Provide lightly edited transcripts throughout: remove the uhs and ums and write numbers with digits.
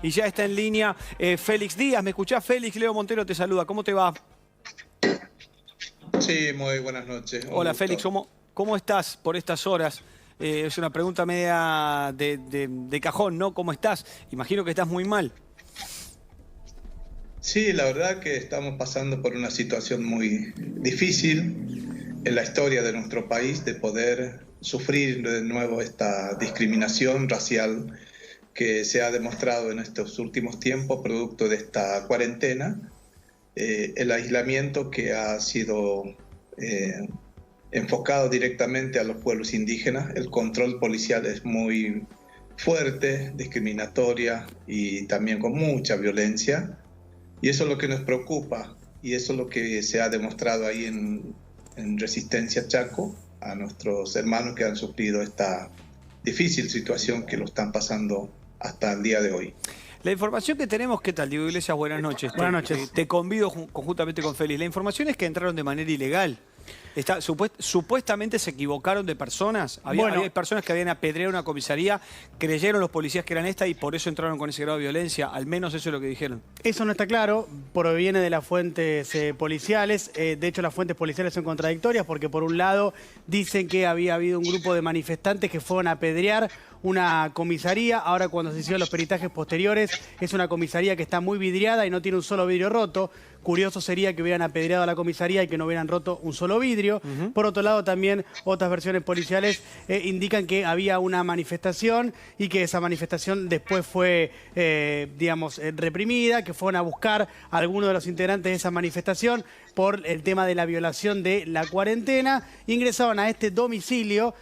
y ya está en línea Félix Díaz. ¿Me escuchás, Félix? Leo Montero te saluda. ¿Cómo te va? Sí, muy buenas noches. Hola, Félix. ¿Cómo estás por estas horas? Es una pregunta media de cajón, ¿no? ¿Cómo estás? Imagino que estás muy mal. Sí, la verdad que estamos pasando por una situación muy difícil en la historia de nuestro país, de poder sufrir de nuevo esta discriminación racial que se ha demostrado en estos últimos tiempos producto de esta cuarentena, el aislamiento que ha sido enfocado directamente a los pueblos indígenas. El control policial es muy fuerte, discriminatoria y también con mucha violencia. Y eso es lo que nos preocupa y eso es lo que se ha demostrado ahí en Resistencia Chaco, a nuestros hermanos que han sufrido esta difícil situación que lo están pasando hasta el día de hoy. La información que tenemos, ¿qué tal? Diego Iglesias, buenas noches. Buenas noches. Te convido conjuntamente con Félix. La información es que entraron de manera ilegal. Supuestamente se equivocaron de personas. Había personas que habían apedreado una comisaría, creyeron los policías que eran esta y por eso entraron con ese grado de violencia. Al menos eso es lo que dijeron. Eso no está claro, proviene de las fuentes policiales. De hecho, las fuentes policiales son contradictorias porque por un lado dicen que había habido un grupo de manifestantes que fueron a apedrear una comisaría. Ahora, cuando se hicieron los peritajes posteriores, es una comisaría que está muy vidriada y no tiene un solo vidrio roto. Curioso sería que hubieran apedreado a la comisaría y que no hubieran roto un solo vidrio. Por otro lado, también otras versiones policiales indican que había una manifestación y que esa manifestación después fue, reprimida, que fueron a buscar a algunos de los integrantes de esa manifestación por el tema de la violación de la cuarentena. Ingresaron a este domicilio.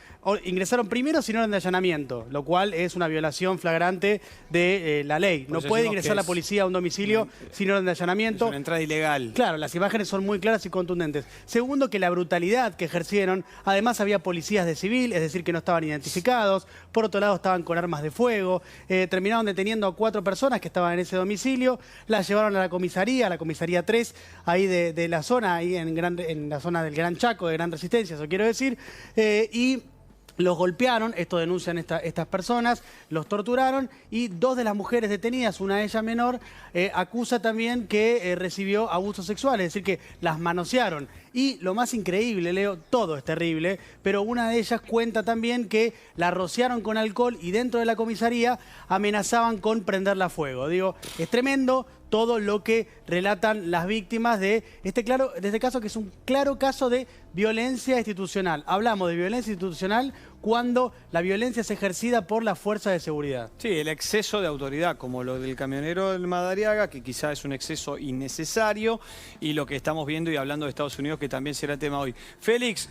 Ingresaron primero sin orden de allanamiento, lo cual es una violación flagrante de la ley. No puede ingresar la policía a un domicilio sin orden de allanamiento. Es una entrada ilegal. Claro, las imágenes son muy claras y contundentes. Segundo, que la brutalidad que ejercieron, además había policías de civil, es decir, que no estaban identificados. Por otro lado, estaban con armas de fuego. Terminaron deteniendo a 4 personas que estaban en ese domicilio. Las llevaron a la comisaría 3, ahí de la zona, ahí en la zona del Gran Chaco, de Gran Resistencia, eso quiero decir. Y los golpearon, esto denuncian estas personas, los torturaron y 2 de las mujeres detenidas, una de ellas menor, acusa también que recibió abuso sexual, es decir, que las manosearon. Y lo más increíble, Leo, todo es terrible, pero una de ellas cuenta también que la rociaron con alcohol y dentro de la comisaría amenazaban con prenderla a fuego. Digo, es tremendo todo lo que relatan las víctimas de este caso, que es un claro caso de violencia institucional. Hablamos de violencia institucional cuando la violencia es ejercida por las fuerzas de seguridad. Sí, el exceso de autoridad, como lo del camionero del Madariaga, que quizá es un exceso innecesario, y lo que estamos viendo y hablando de Estados Unidos, que también será tema hoy. Félix,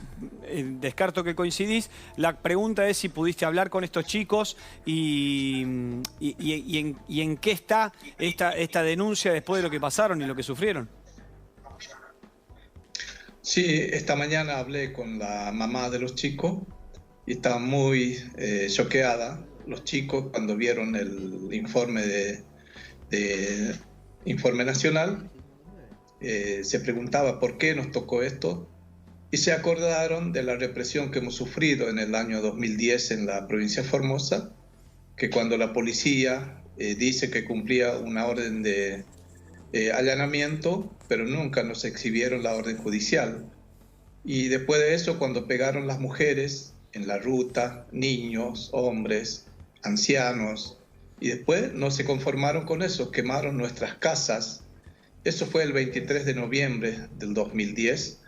descarto que coincidís. La pregunta es si pudiste hablar con estos chicos y en qué está esta denuncia después de lo que pasaron y lo que sufrieron. Sí, esta mañana hablé con la mamá de los chicos y estaba muy choqueada. Los chicos, cuando vieron el informe Informe Nacional, se preguntaba por qué nos tocó esto y se acordaron de la represión que hemos sufrido en el año 2010 en la provincia de Formosa, que cuando la policía dice que cumplía una orden de allanamiento, pero nunca nos exhibieron la orden judicial. Y después de eso, cuando pegaron las mujeres en la ruta, niños, hombres, ancianos, y después no se conformaron con eso, quemaron nuestras casas. Eso fue el 23 de noviembre del 2010.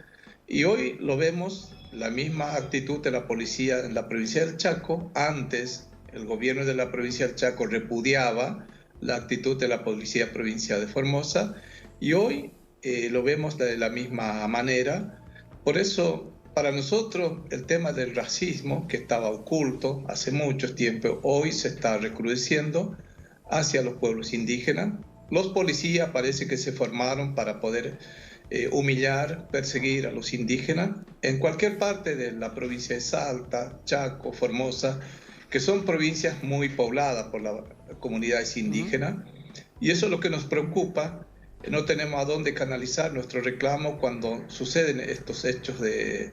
Y hoy lo vemos, la misma actitud de la policía en la provincia del Chaco. Antes, el gobierno de la provincia del Chaco repudiaba la actitud de la policía provincial de Formosa. Y hoy lo vemos de la misma manera. Por eso, para nosotros, el tema del racismo, que estaba oculto hace mucho tiempo, hoy se está recrudeciendo hacia los pueblos indígenas. Los policías parece que se formaron para poder humillar, perseguir a los indígenas en cualquier parte de la provincia de Salta, Chaco, Formosa, que son provincias muy pobladas por las comunidades indígenas. Y eso es lo que nos preocupa. No tenemos a dónde canalizar nuestro reclamo cuando suceden estos hechos de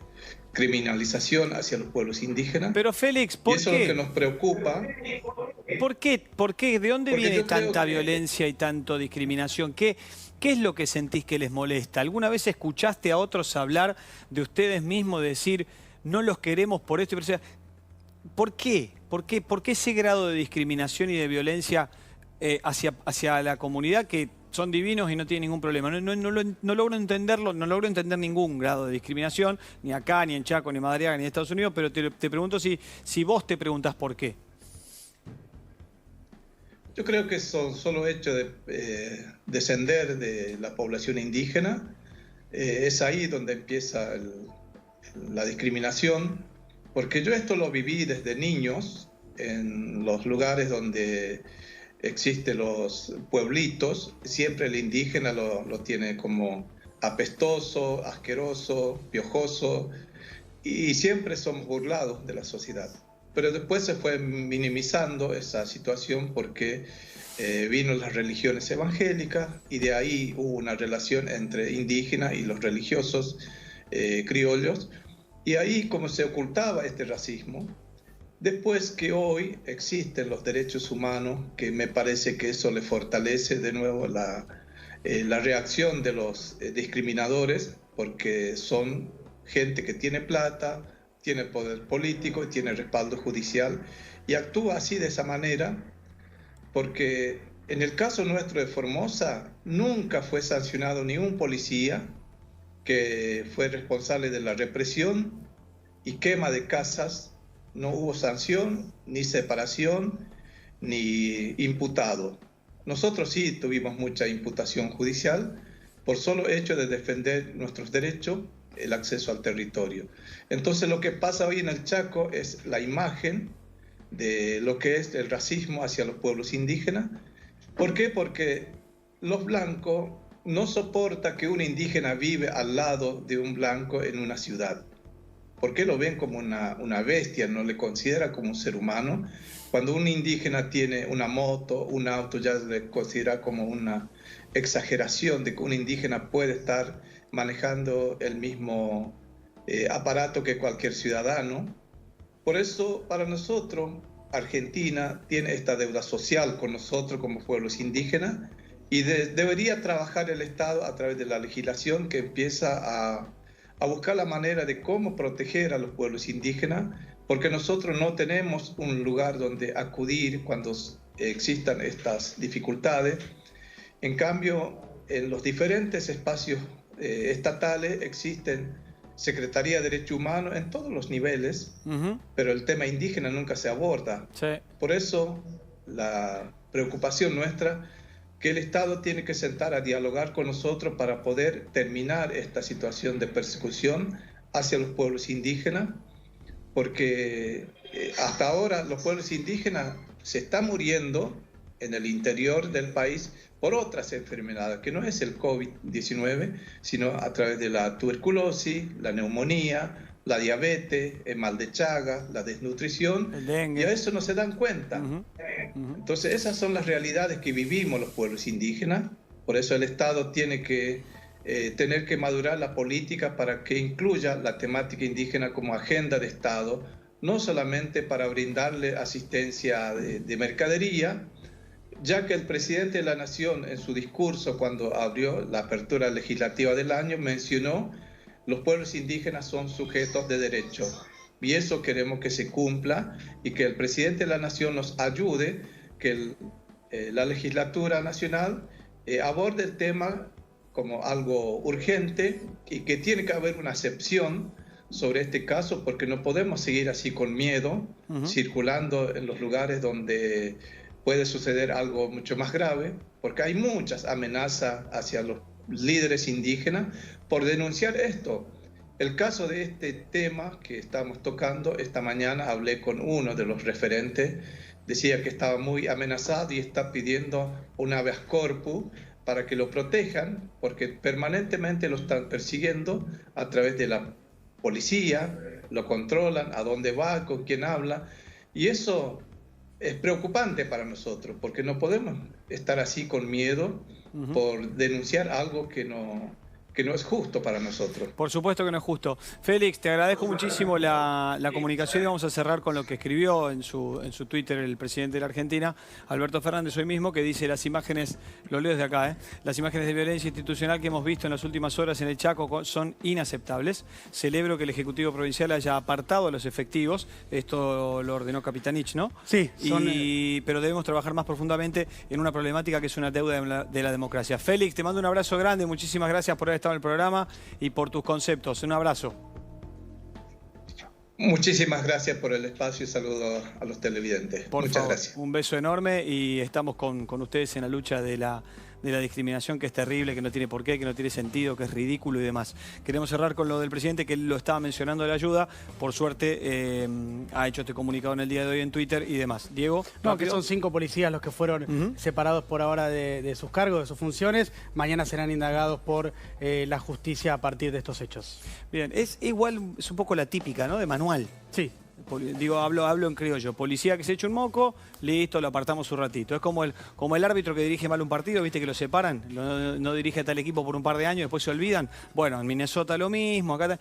criminalización hacia los pueblos indígenas. Pero Félix, ¿por qué? Y eso es lo que nos preocupa. por qué? ¿De dónde Porque viene yo creo tanta que- violencia y tanto discriminación? ¿Qué es lo que sentís que les molesta? ¿Alguna vez escuchaste a otros hablar de ustedes mismos, decir, no los queremos por esto? ¿Por qué? ¿Por qué ese grado de discriminación y de violencia hacia la comunidad que son divinos y no tienen ningún problema? No logro entenderlo, no logro entender ningún grado de discriminación, ni acá, ni en Chaco, ni en Madariaga, ni en Estados Unidos, pero te pregunto si vos te preguntás por qué. Yo creo que son solo hecho de descender de la población indígena. Es ahí donde empieza la discriminación, porque yo esto lo viví desde niños en los lugares donde existen los pueblitos. Siempre el indígena lo tiene como apestoso, asqueroso, piojoso, y siempre somos burlados de la sociedad. Pero después se fue minimizando esa situación porque vino las religiones evangélicas y de ahí hubo una relación entre indígenas y los religiosos criollos, y ahí como se ocultaba este racismo. Después que hoy existen los derechos humanos, que me parece que eso le fortalece de nuevo la reacción de los discriminadores, porque son gente que tiene plata, tiene poder político y tiene respaldo judicial, y actúa así de esa manera, porque en el caso nuestro de Formosa nunca fue sancionado ni un policía que fue responsable de la represión y quema de casas. No hubo sanción, ni separación, ni imputado. Nosotros sí tuvimos mucha imputación judicial por solo hecho de defender nuestros derechos, el acceso al territorio. Entonces lo que pasa hoy en el Chaco es la imagen de lo que es el racismo hacia los pueblos indígenas. ¿Por qué? Porque los blancos no soportan que un indígena vive al lado de un blanco en una ciudad. ¿Por qué lo ven como una bestia? No le considera como un ser humano. Cuando un indígena tiene una moto, un auto, ya le considera como una exageración de que un indígena puede estar manejando el mismo aparato que cualquier ciudadano. Por eso, para nosotros, Argentina tiene esta deuda social con nosotros como pueblos indígenas, y debería trabajar el Estado a través de la legislación que empieza a buscar la manera de cómo proteger a los pueblos indígenas, porque nosotros no tenemos un lugar donde acudir cuando existan estas dificultades. En cambio, en los diferentes espacios estatales existen Secretaría de Derechos Humanos en todos los niveles, pero el tema indígena nunca se aborda. Sí. Por eso la preocupación nuestra, que el Estado tiene que sentar a dialogar con nosotros para poder terminar esta situación de persecución hacia los pueblos indígenas, porque hasta ahora los pueblos indígenas se están muriendo en el interior del país por otras enfermedades, que no es el COVID-19, sino a través de la tuberculosis, la neumonía, la diabetes, el mal de Chagas, la desnutrición, El dengue. y a eso no se dan cuenta. Entonces esas son las realidades que vivimos los pueblos indígenas. Por eso el Estado tiene que tener que madurar la política para que incluya la temática indígena como agenda de Estado, no solamente para brindarle asistencia de mercadería, ya que el presidente de la Nación en su discurso cuando abrió la apertura legislativa del año mencionó: los pueblos indígenas son sujetos de derecho, y eso queremos que se cumpla, y que el presidente de la Nación nos ayude, que la legislatura nacional aborde el tema como algo urgente, y que tiene que haber una excepción sobre este caso, porque no podemos seguir así con miedo, circulando en los lugares donde puede suceder algo mucho más grave, porque hay muchas amenazas hacia los líderes indígenas por denunciar esto. El caso de este tema que estamos tocando, esta mañana hablé con uno de los referentes, decía que estaba muy amenazado y está pidiendo un habeas corpus para que lo protejan, porque permanentemente lo están persiguiendo a través de la policía, lo controlan, a dónde va, con quién habla, y eso es preocupante para nosotros, porque no podemos estar así con miedo por denunciar algo que que no es justo para nosotros. Por supuesto que no es justo. Félix, te agradezco muchísimo la comunicación y vamos a cerrar con lo que escribió en su Twitter el presidente de la Argentina, Alberto Fernández, hoy mismo, que dice: las imágenes, lo leo desde acá, las imágenes de violencia institucional que hemos visto en las últimas horas en el Chaco son inaceptables. Celebro que el Ejecutivo Provincial haya apartado a los efectivos. Esto lo ordenó Capitanich, ¿no? Sí. Pero debemos trabajar más profundamente en una problemática que es una deuda de la democracia. Félix, te mando un abrazo grande. Muchísimas gracias por haber estado en el programa y por tus conceptos. Un abrazo. Muchísimas gracias por el espacio y saludos a los televidentes. Muchas gracias. Un beso enorme y estamos con ustedes en la lucha de la discriminación, que es terrible, que no tiene por qué, que no tiene sentido, que es ridículo y demás. Queremos cerrar con lo del presidente, que él lo estaba mencionando de la ayuda. Por suerte ha hecho este comunicado en el día de hoy en Twitter y demás. Diego. No, que son 5 policías los que fueron separados por ahora de sus cargos, de sus funciones. Mañana serán indagados por la justicia a partir de estos hechos. Bien, es igual, es un poco la típica, ¿no? De manual. Sí. Digo, hablo en criollo. Policía que se echa un moco, listo, lo apartamos un ratito. Es como el árbitro que dirige mal un partido, viste que lo separan, no dirige a tal equipo por un par de años, después se olvidan. Bueno, en Minnesota lo mismo, acá